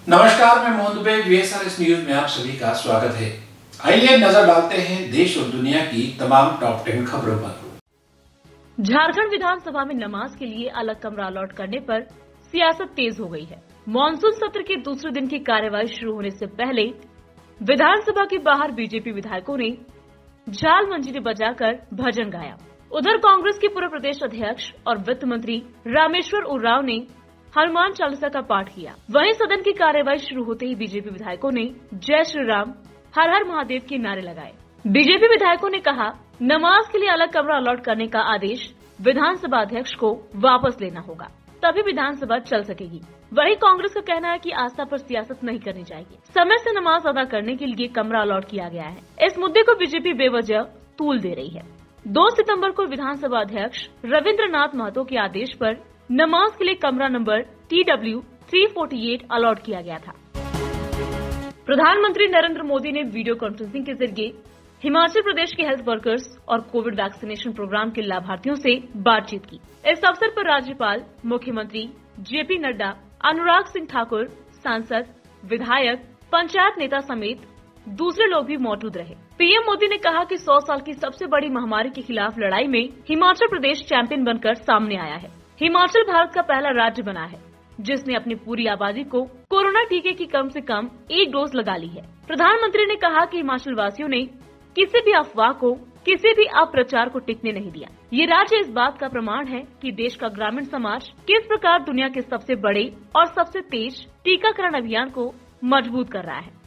नमस्कार, मैं Mohan Dubey. VSRS news में आप सभी का स्वागत है। आइए नजर डालते हैं देश और दुनिया की तमाम टॉप 10 खबरों पर। झारखंड विधानसभा में नमाज के लिए अलग कमरा अलॉट करने पर सियासत तेज हो गई है। मॉनसून सत्र के दूसरे दिन की कार्यवाही शुरू होने से पहले विधानसभा के बाहर बीजेपी विधायकों ने झाल मंजीरे बजाकर भजन गाया। उधर कांग्रेस के पूर्व प्रदेश अध्यक्ष और वित्त मंत्री रामेश्वर उरांव ने हनुमान चालीसा का पाठ किया। वहीं सदन की कार्यवाही शुरू होते ही बीजेपी विधायकों ने जय श्री राम, हर हर महादेव के नारे लगाए। बीजेपी विधायकों ने कहा, नमाज के लिए अलग कमरा अलॉट करने का आदेश विधानसभा अध्यक्ष को वापस लेना होगा, तभी विधानसभा चल सकेगी। वहीं कांग्रेस का कहना है कि आस्था पर सियासत नहीं करनी चाहिए, समय से नमाज अदा करने के लिए कमरा अलॉट किया गया है। इस मुद्दे को बीजेपी बेवजह तूल दे रही है। 2 सितंबर को विधानसभा अध्यक्ष रविंद्रनाथ महतो के आदेश पर नमाज के लिए कमरा नंबर TW 348 अलॉट किया गया था। प्रधानमंत्री नरेंद्र मोदी ने वीडियो कॉन्फ्रेंसिंग के जरिए हिमाचल प्रदेश के हेल्थ वर्कर्स और कोविड वैक्सीनेशन प्रोग्राम के लाभार्थियों से बातचीत की। इस अवसर पर राज्यपाल, मुख्यमंत्री JP नड्डा, अनुराग सिंह ठाकुर, सांसद, विधायक, पंचायत नेता समेत दूसरे लोग भी मौजूद रहे। पीएम मोदी ने कहा कि 100 साल की सबसे बड़ी महामारी के खिलाफ लड़ाई में हिमाचल प्रदेश चैंपियन बनकर सामने आया है। हिमाचल भारत का पहला राज्य बना है जिसने अपनी पूरी आबादी को कोरोना टीके की कम से कम 1 डोज लगा ली है। प्रधानमंत्री ने कहा कि हिमाचल वासियों ने किसी भी अफवाह को, किसी भी अपप्रचार को टिकने नहीं दिया। ये राज्य इस बात का प्रमाण है कि देश का ग्रामीण समाज किस प्रकार दुनिया के सबसे बड़े और सबसे तेज टीकाकरण अभियान को मजबूत कर रहा है।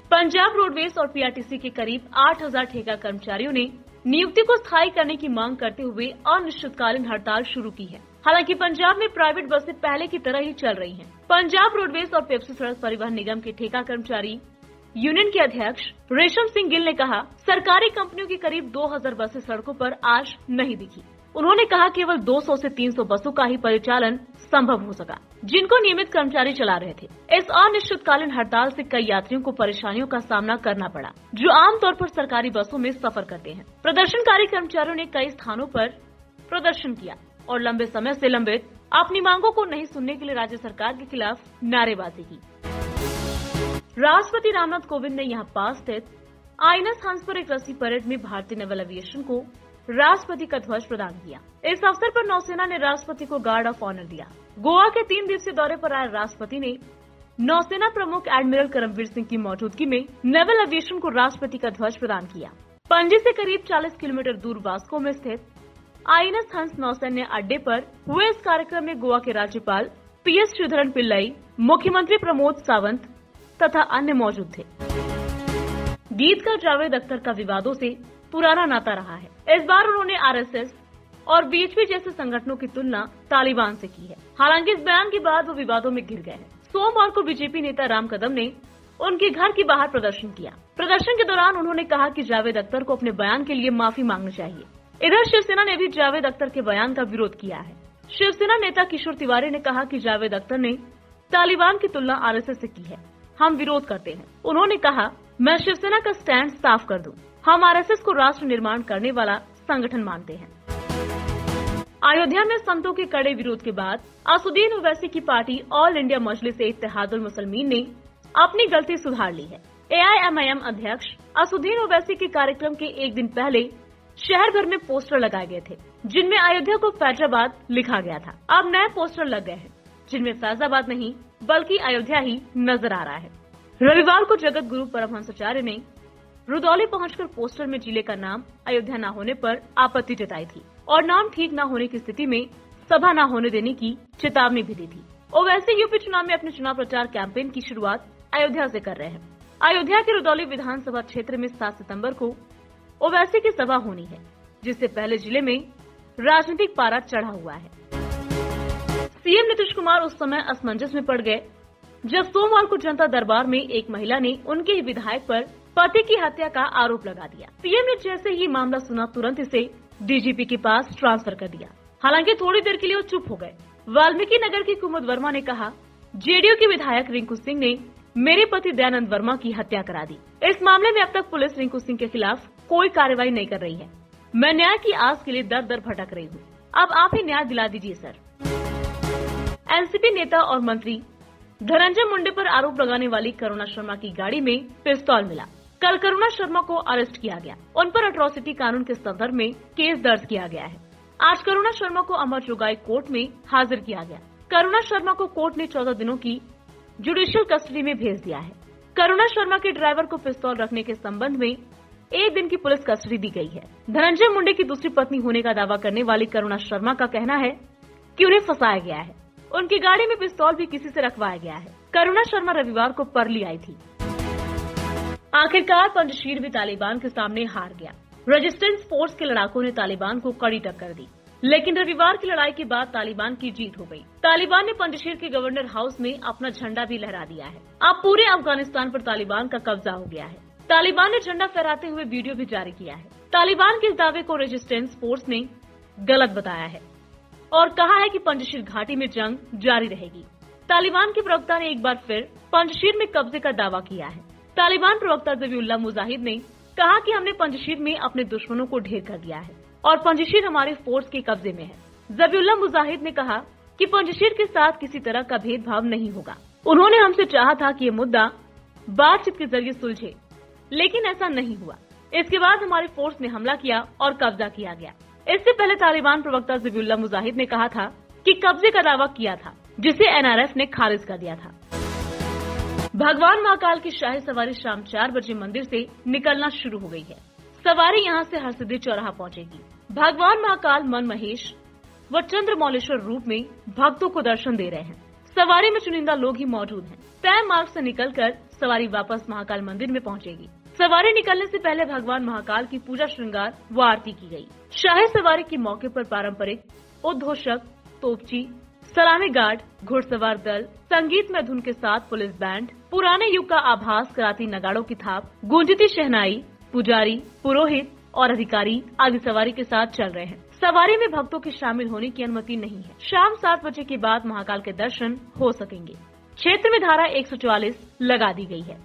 पंजाब रोडवेज और PRTC के करीब 8000 ठेका कर्मचारियों ने नियुक्ति को स्थायी करने की मांग करते हुए अनिश्चितकालीन हड़ताल शुरू की है। हालांकि पंजाब में प्राइवेट बसें पहले की तरह ही चल रही हैं। पंजाब रोडवेज और पेप्सी सड़क परिवहन निगम के ठेका कर्मचारी यूनियन के अध्यक्ष रेशम सिंह गिल ने कहा, सरकारी कंपनियों की करीब 2000 बसें सड़कों पर आज नहीं दिखी। उन्होंने कहा, केवल 200 से 300 बसों का ही परिचालन संभव हो सका, जिनको नियमित कर्मचारी चला रहे थे। इस अनिश्चितकालीन हड़ताल से कई यात्रियों को परेशानियों का सामना करना पड़ा, जो आमतौर पर सरकारी बसों में सफर करते हैं। प्रदर्शनकारी कर्मचारियों ने कई स्थानों पर प्रदर्शन किया और लंबे समय से लंबित अपनी मांगों को नहीं सुनने के लिए राज्य सरकार के खिलाफ नारेबाजी की। राष्ट्रपति रामनाथ कोविंद ने यहाँ पास स्थित आईएनएस हंस पर एक रस्सी परेड में भारतीय नेवल एविएशन को राष्ट्रपति का ध्वज प्रदान किया। इस अवसर पर नौसेना ने राष्ट्रपति को गार्ड ऑफ ऑनर दिया। गोवा के 3 दिवसीय दौरे पर आए राष्ट्रपति ने नौसेना प्रमुख एडमिरल करमवीर सिंह की मौजूदगी में नेवल एविएशन को राष्ट्रपति का ध्वज प्रदान किया। पणजी से करीब 40 किलोमीटर दूर वास्को में स्थित आईएनएस हंस नौसैन्य अड्डे पर हुए इस कार्यक्रम में गोवा के राज्यपाल PS श्रीधरन पिल्लई, मुख्यमंत्री प्रमोद सावंत तथा अन्य मौजूद थे। गीतकार जावेद अख्तर का विवादों से पुराना नाता रहा है। इस बार उन्होंने RSS और BHP जैसे संगठनों की तुलना तालिबान से की है। हालांकि इस बयान के बाद वो विवादों में घिर गए हैं। सोमवार को बीजेपी नेता राम कदम ने उनके घर के बाहर प्रदर्शन किया। प्रदर्शन के दौरान उन्होंने कहा कि जावेद अख्तर को अपने बयान के लिए माफी मांगनी चाहिए। इधर शिवसेना ने भी जावेद अख्तर के बयान का विरोध किया है। शिवसेना नेता किशोर तिवारी ने कहा कि जावेद अख्तर ने तालिबान की तुलना RSS से की है, हम विरोध करते हैं। उन्होंने कहा, मैं शिवसेना का स्टैंड साफ कर दूं, हम RSS को राष्ट्र निर्माण करने वाला संगठन मानते हैं। अयोध्या में संतों के कड़े विरोध के बाद असुद्दीन ओवैसी की party all India Majlis-e-Ittehadul Muslimeen ने अपनी गलती सुधार ली है। AIMIM अध्यक्ष असुद्दीन ओवैसी के कार्यक्रम के एक दिन पहले शहर भर में पोस्टर लगाए गए थे, जिनमें अयोध्या को फैजाबाद लिखा गया था। अब नए पोस्टर लग गए हैं, जिनमें फैजाबाद नहीं बल्कि अयोध्या ही नजर आ रहा है। रविवार को जगत गुरु परमहंसाचार्य ने रुदौली पहुंचकर पोस्टर में जिले का नाम अयोध्या न होने पर आपत्ति जताई थी और नाम ठीक न होने की स्थिति में सभा न होने देने की चेतावनी भी दी थी। ओवैसी यूपी चुनाव में अपने चुनाव प्रचार कैंपेन की शुरुआत अयोध्या से कर रहे हैं। अयोध्या के रुदौली विधानसभा क्षेत्र में 7 सितंबर को ओवैसी की सभा होनी है, जिससे पहले जिले में राजनीतिक पारा चढ़ा हुआ है। सीएम नीतीश कुमार उस समय असमंजस में पड़ गए जब सोमवार को जनता दरबार में एक महिला ने उनके ही विधायक पर पति की हत्या का आरोप लगा दिया। सीएम ने जैसे ही मामला सुना, तुरंत इसे DGP के पास ट्रांसफर कर दिया। हालांकि थोड़ी देर के लिए वो चुप हो गए। वाल्मीकि नगर की कुमुद वर्मा ने कहा, JDU की विधायक रिंकू सिंह ने मेरे पति दयानंद वर्मा की हत्या करा दी। इस मामले में अब तक पुलिस रिंकू सिंह के खिलाफ कोई कार्रवाई नहीं कर रही है। मैं न्याय की आस के लिए दर दर भटक रही हूँ। अब आप ही न्याय दिला दीजिए सर। एनसीपी नेता और मंत्री धनंजय मुंडे पर आरोप लगाने वाली करुणा शर्मा की गाड़ी में पिस्तौल मिला। कल करुणा शर्मा को अरेस्ट किया गया। उन पर अट्रॉसिटी कानून के संदर्भ में केस दर्ज किया गया है। आज करुणा शर्मा को अमर जोगाई कोर्ट में हाजिर किया गया। करुणा शर्मा को कोर्ट ने 14 दिनों की जुडिशियल कस्टडी में भेज दिया है। करुणा शर्मा के ड्राइवर को पिस्तौल रखने के संबंध में 1 दिन की पुलिस कस्टडी दी गई है। धनंजय मुंडे की दूसरी पत्नी होने का दावा करने वाली करुणा शर्मा का कहना है कि उन्हें फंसाया गया है। उनकी गाड़ी में पिस्तौल भी किसी से रखवाया गया है। करुणा शर्मा रविवार को परली आई थी। आखिरकार पंजशीर भी तालिबान के सामने हार गया। रेजिस्टेंस फोर्स के लड़ाकों ने तालिबान को कड़ी टक्कर दी, लेकिन रविवार की लड़ाई के बाद तालिबान की जीत हो गई। तालिबान ने पंजशीर के गवर्नर हाउस में अपना झंडा भी लहरा दिया है। अब पूरे अफगानिस्तान पर तालिबान का कब्जा हो गया है। तालिबान ने झंडा फहराते हुए वीडियो भी जारी किया है। तालिबान के इस दावे को रेजिस्टेंस फोर्स ने गलत बताया है और कहा है कि पंजशीर घाटी में जंग जारी रहेगी। तालिबान के प्रवक्ता ने एक बार फिर पंजशीर में कब्जे का दावा किया है। तालिबान प्रवक्ता ज़बीउल्लाह मुजाहिद ने कहा कि हमने पंजशीर में अपने दुश्मनों को ढेर कर दिया है और पंजशीर हमारे फोर्स के कब्जे में है। ज़बीउल्लाह मुजाहिद ने कहा कि पंजशीर के साथ किसी तरह का भेदभाव नहीं होगा। उन्होंने हमसे चाहा था कि ये मुद्दा बातचीत के जरिए सुलझे, लेकिन ऐसा नहीं हुआ। इसके बाद हमारे फोर्स ने हमला किया और कब्जा किया गया। इससे पहले तालिबान प्रवक्ता ज़बीउल्लाह मुजाहिद ने कहा था कि कब्जे का दावा किया था, जिसे एनआरएफ ने खारिज कर दिया था। भगवान महाकाल की शाही सवारी शाम 4 बजे मंदिर से निकलना शुरू हो गई है। सवारी यहां से हरसिद्धि चौराहा पहुंचेगी। भगवान महाकाल मन महेश व चंद्रमौलेश्वर रूप में भक्तों को दर्शन दे रहे हैं। सवारी में चुनिंदा लोग ही मौजूद हैं। तय मार्ग से निकलकर सवारी वापस महाकाल मंदिर में पहुंचेगी। सवारी निकलने से पहले भगवान महाकाल की पूजा श्रृंगार व आरती की गई। शाही सवारी के मौके पर पारंपरिक उद्घोषक, तोपची, सलामी गार्ड, घुड़सवार दल, संगीत में धुन के साथ पुलिस बैंड, पुराने युग का आभास कराती नगाड़ों की थाप, गूंजती शहनाई, पुजारी, पुरोहित और अधिकारी आदि सवारी के साथ चल रहे हैं। सवारी में भक्तों के शामिल होने की अनुमति नहीं है। शाम 7 बजे के बाद महाकाल के दर्शन हो सकेंगे। क्षेत्र में धारा 144 लगा दी गई है।